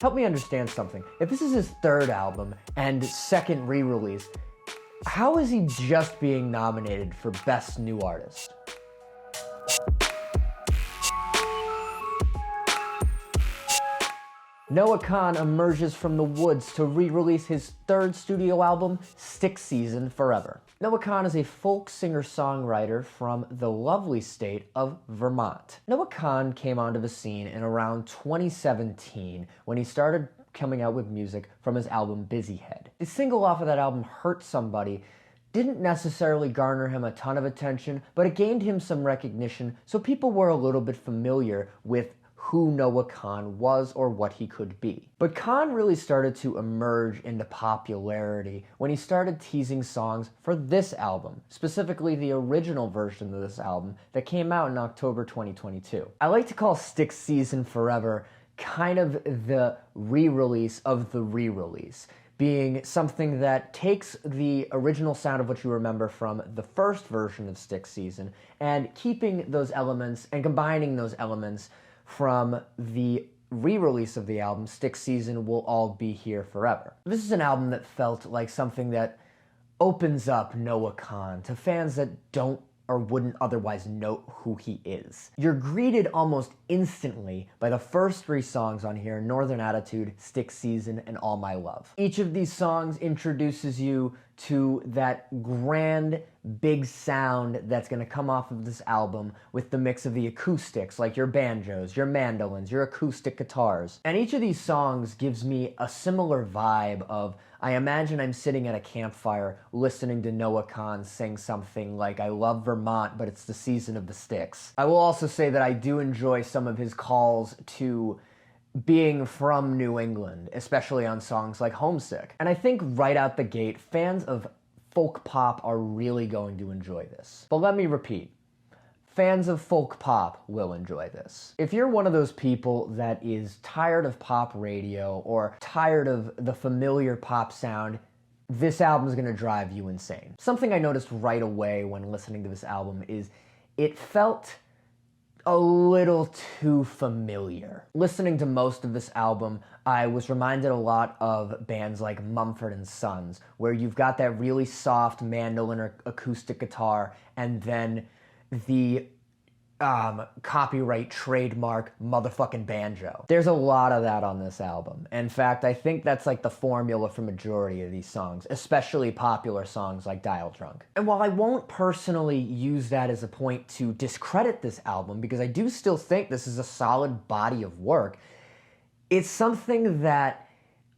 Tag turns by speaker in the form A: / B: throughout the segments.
A: Help me understand something. If this is his third album and second re-release, how is he just being nominated for Best New Artist? Noah Kahan emerges from the woods to re-release his third studio album, Stick Season Forever. Noah Kahan is a folk singer-songwriter from the lovely state of Vermont. Noah Kahan came onto the scene in around 2017 when he started coming out with music from his album Busy Head. The single off of that album, Hurt Somebody, didn't necessarily garner him a ton of attention, but it gained him some recognition, so people were a little bit familiar with who Noah Kahan was or what he could be. But Kahan really started to emerge into popularity when he started teasing songs for this album, specifically the original version of this album that came out in October 2022. I like to call Stick Season Forever kind of the re-release of the re-release, being something that takes the original sound of what you remember from the first version of Stick Season and keeping those elements and combining those elements from the re-release of the album, Stick Season Will All Be Here Forever. This is an album that felt like something that opens up Noah Kahan to fans that don't or wouldn't otherwise know who he is. You're greeted almost instantly by the first three songs on here, Northern Attitude, Stick Season, and All My Love. Each of these songs introduces you to that grand, big sound that's gonna come off of this album with the mix of the acoustics, like your banjos, your mandolins, your acoustic guitars. And each of these songs gives me a similar vibe of, I imagine I'm sitting at a campfire listening to Noah Kahan sing something like, I love Vermont, but it's the season of the sticks. I will also say that I do enjoy some of his calls to being from New England, especially on songs like Homesick. And I think right out the gate, fans of folk pop are really going to enjoy this. But let me repeat, fans of folk pop will enjoy this. If you're one of those people that is tired of pop radio or tired of the familiar pop sound, this album is gonna drive you insane. Something I noticed right away when listening to this album is it felt a little too familiar. Listening to most of this album, I was reminded a lot of bands like Mumford & Sons, where you've got that really soft mandolin or acoustic guitar, and then the copyright trademark motherfucking banjo. There's a lot of that on this album. In fact, I think that's like the formula for majority of these songs, especially popular songs like Dial Drunk. And while I won't personally use that as a point to discredit this album, because I do still think this is a solid body of work, it's something that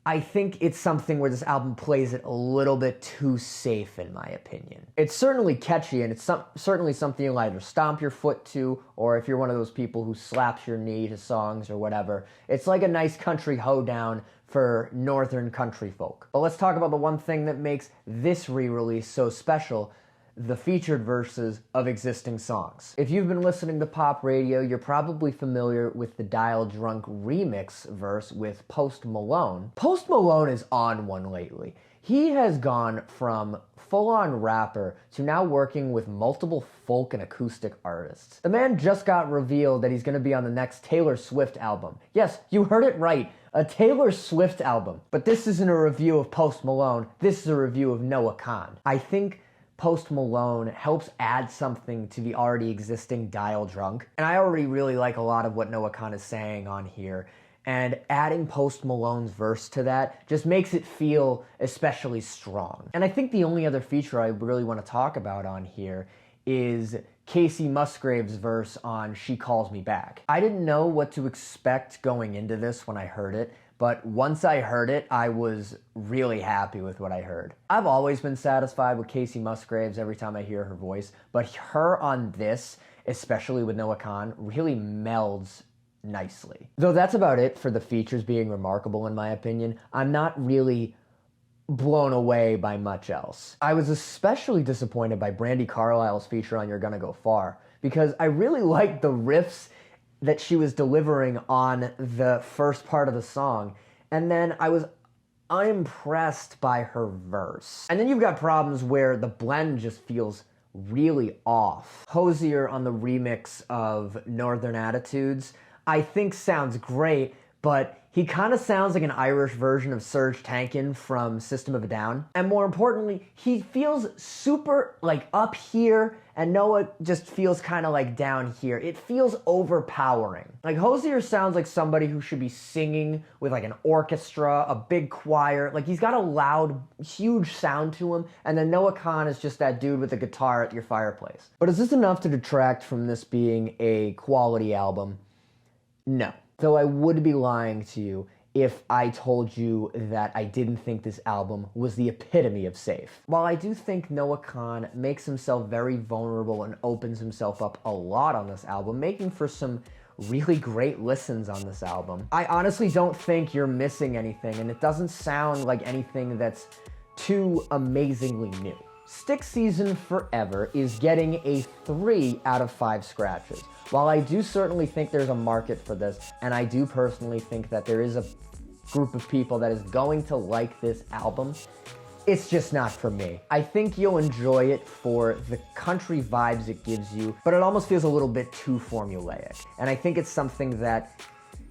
A: I think it's something where this album plays it a little bit too safe, in my opinion. It's certainly catchy, and it's certainly something you'll either stomp your foot to, or if you're one of those people who slaps your knee to songs or whatever, it's like a nice country hoedown for northern country folk. But let's talk about the one thing that makes this re-release so special: the featured verses of existing songs. If you've been listening to pop radio, you're probably familiar with the Dial Drunk remix verse with Post Malone. Post Malone is on one lately. He has gone from full-on rapper to now working with multiple folk and acoustic artists. The man just got revealed that he's gonna be on the next Taylor Swift album. Yes, you heard it right, a Taylor Swift album. But this isn't a review of Post Malone, this is a review of Noah Kahan. I think Post Malone helps add something to the already existing Dial Drunk. And I already really like a lot of what Noah Kahan is saying on here. And adding Post Malone's verse to that just makes it feel especially strong. And I think the only other feature I really want to talk about on here is Kacey Musgraves' verse on She Calls Me Back. I didn't know what to expect going into this when I heard it, but once I heard it, I was really happy with what I heard. I've always been satisfied with Kacey Musgraves every time I hear her voice, but her on this, especially with Noah Kahan, really melds nicely. Though that's about it for the features being remarkable in my opinion. I'm not really blown away by much else. I was especially disappointed by Brandi Carlile's feature on You're Gonna Go Far, because I really liked the riffs that she was delivering on the first part of the song, and then I was unimpressed by her verse. And then you've got problems where the blend just feels really off. Hosier on the remix of Northern Attitudes, I think sounds great, but he kind of sounds like an Irish version of Serge Tankian from System of a Down. And more importantly, he feels super like up here, and Noah just feels kind of like down here. It feels overpowering. Like Hozier sounds like somebody who should be singing with like an orchestra, a big choir. Like he's got a loud, huge sound to him, and then Noah Kahan is just that dude with a guitar at your fireplace. But is this enough to detract from this being a quality album? No. Though I would be lying to you if I told you that I didn't think this album was the epitome of safe. While I do think Noah Kahan makes himself very vulnerable and opens himself up a lot on this album, making for some really great listens on this album, I honestly don't think you're missing anything, and it doesn't sound like anything that's too amazingly new. Stick Season Forever is getting a 3 out of 5 scratches. While I do certainly think there's a market for this, and I do personally think that there is a group of people that is going to like this album, it's just not for me. I think you'll enjoy it for the country vibes it gives you, but it almost feels a little bit too formulaic. And I think it's something that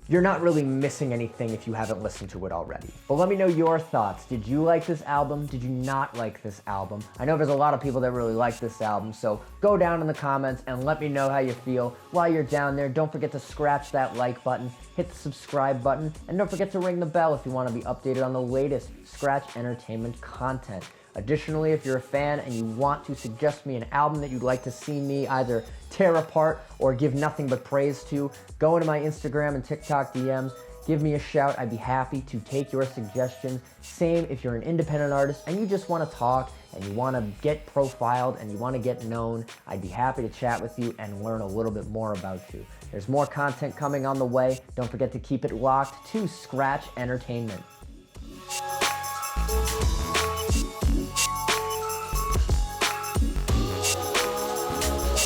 A: you're not really missing anything if you haven't listened to it already. But let me know your thoughts. Did you like this album? Did you not like this album? I know there's a lot of people that really like this album, so go down in the comments and let me know how you feel. While you're down there, don't forget to scratch that like button, hit the subscribe button, and don't forget to ring the bell if you want to be updated on the latest Scratch Entertainment content. Additionally, if you're a fan and you want to suggest me an album that you'd like to see me either tear apart or give nothing but praise to, go into my Instagram and TikTok DMs, give me a shout. I'd be happy to take your suggestions. Same if you're an independent artist and you just want to talk and you want to get profiled and you want to get known, I'd be happy to chat with you and learn a little bit more about you. There's more content coming on the way. Don't forget to keep it locked to Scratch Entertainment.